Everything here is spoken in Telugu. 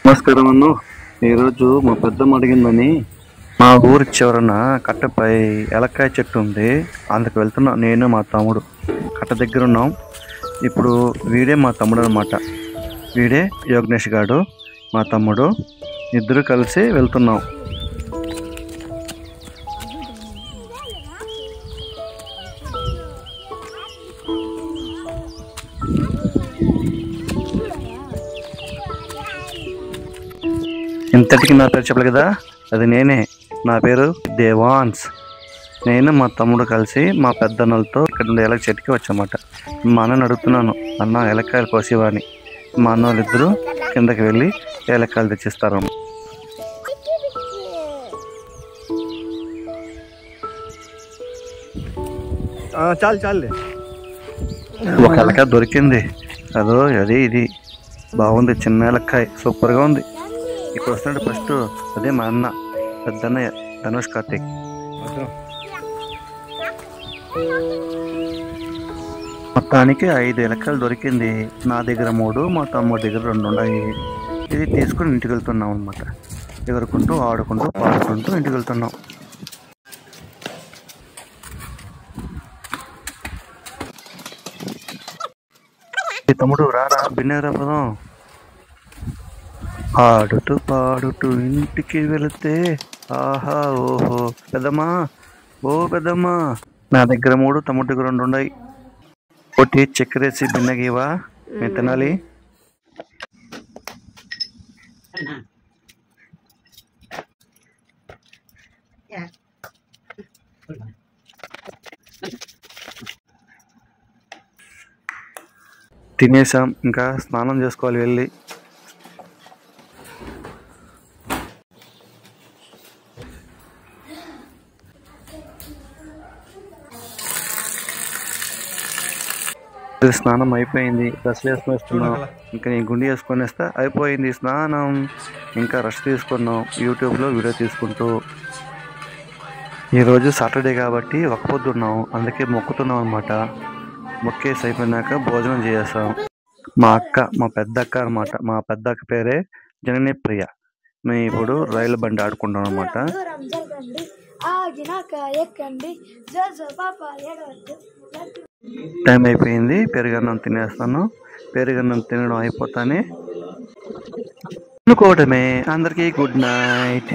నమస్కారం అన్న. ఈరోజు మా పెద్దమ్మ అడిగిందని మా ఊరి చివరన కట్టపై ఎలక్కాయ చెట్టు ఉంది, అందుకు వెళ్తున్నాం. నేను మా తమ్ముడు కట్ట దగ్గర ఉన్నాం. ఇప్పుడు వీడే మా తమ్ముడు అనమాట. వీడే యోగనేష్ గాడు మా తమ్ముడు. ఇద్దరు కలిసి వెళ్తున్నాం. ఇంతటికి నా పేరు చెప్పలేదు కదా, అది నేనే. నా పేరు దేవాన్స్. నేను మా తమ్ముడు కలిసి మా పెద్దన్నలతో ఇక్కడ నుండి ఎలక చెట్టుకి వచ్చామాట. మా అన్నని అడుగుతున్నాను, అన్న ఎలక్కాయలు కోసేవాని. మా అన్న వాళ్ళిద్దరూ కిందకి వెళ్ళి ఏలక్కాయలు తెచ్చిస్తారు. చాలు చాలు. ఒక ఎలకాయ దొరికింది. అదో అది ఇది బాగుంది, చిన్న ఎలక్కాయ సూపర్గా ఉంది. ఇక్కడ వస్తుంటే ఫస్ట్ అదే మా అన్న, పెద్దన్నయ్య ధనుష్ కార్తిక్. మొత్తానికి 5 ఎలక్కాయలు దొరికింది. నా దగ్గర 3, మా తమ్ముడి దగ్గర 2 ఉన్నాయి. ఇది తీసుకుని ఇంటికి వెళ్తున్నాం అనమాట. ఎగురుకుంటూ ఆడుకుంటూ పాడుకుంటూ ఇంటికి వెళ్తున్నాం. తమ్ముడు రారా, బిన్నెరా పదం. ఆడుతూ పాడుతూ ఇంటికి వెళితే ఆహా ఓహో. పెద్దమ్మా, ఓ పెద్దమ్మా, నా దగ్గర 3, తమ్ముడి దగ్గర 2 ఉన్నాయి. ఒకటి చక్కెరేసి బిన్నగివా, నేను తినాలి. తినేసాం, ఇంకా స్నానం చేసుకోవాలి వెళ్ళి. స్నానం అయిపోయింది, డ్రెస్లు వేసుకొని వస్తున్నాం. ఇంకా నేను గుండి వేసుకొని వస్తే అయిపోయింది స్నానం. ఇంకా రెస్ట్ తీసుకున్నాం యూట్యూబ్లో వీడియో తీసుకుంటూ. ఈరోజు సాటర్డే కాబట్టి ఒక్క పొద్దున్నాం, అందుకే మొక్కుతున్నాం అనమాట. మొక్కేసి అయిపోయినాక భోజనం చేసేస్తాం. మా అక్క, మా పెద్ద అక్క అనమాట. మా పెద్ద అక్క పేరే జనని ప్రియ. మేము ఇప్పుడు రైలు బండి ఆడుకుంటాం అనమాట. టైం అయిపోయింది, పెరుగన్నం తినేస్తాను. పెరుగన్నం తినడం అయిపోతానే అనుకోవడమే. అందరికీ గుడ్ నైట్.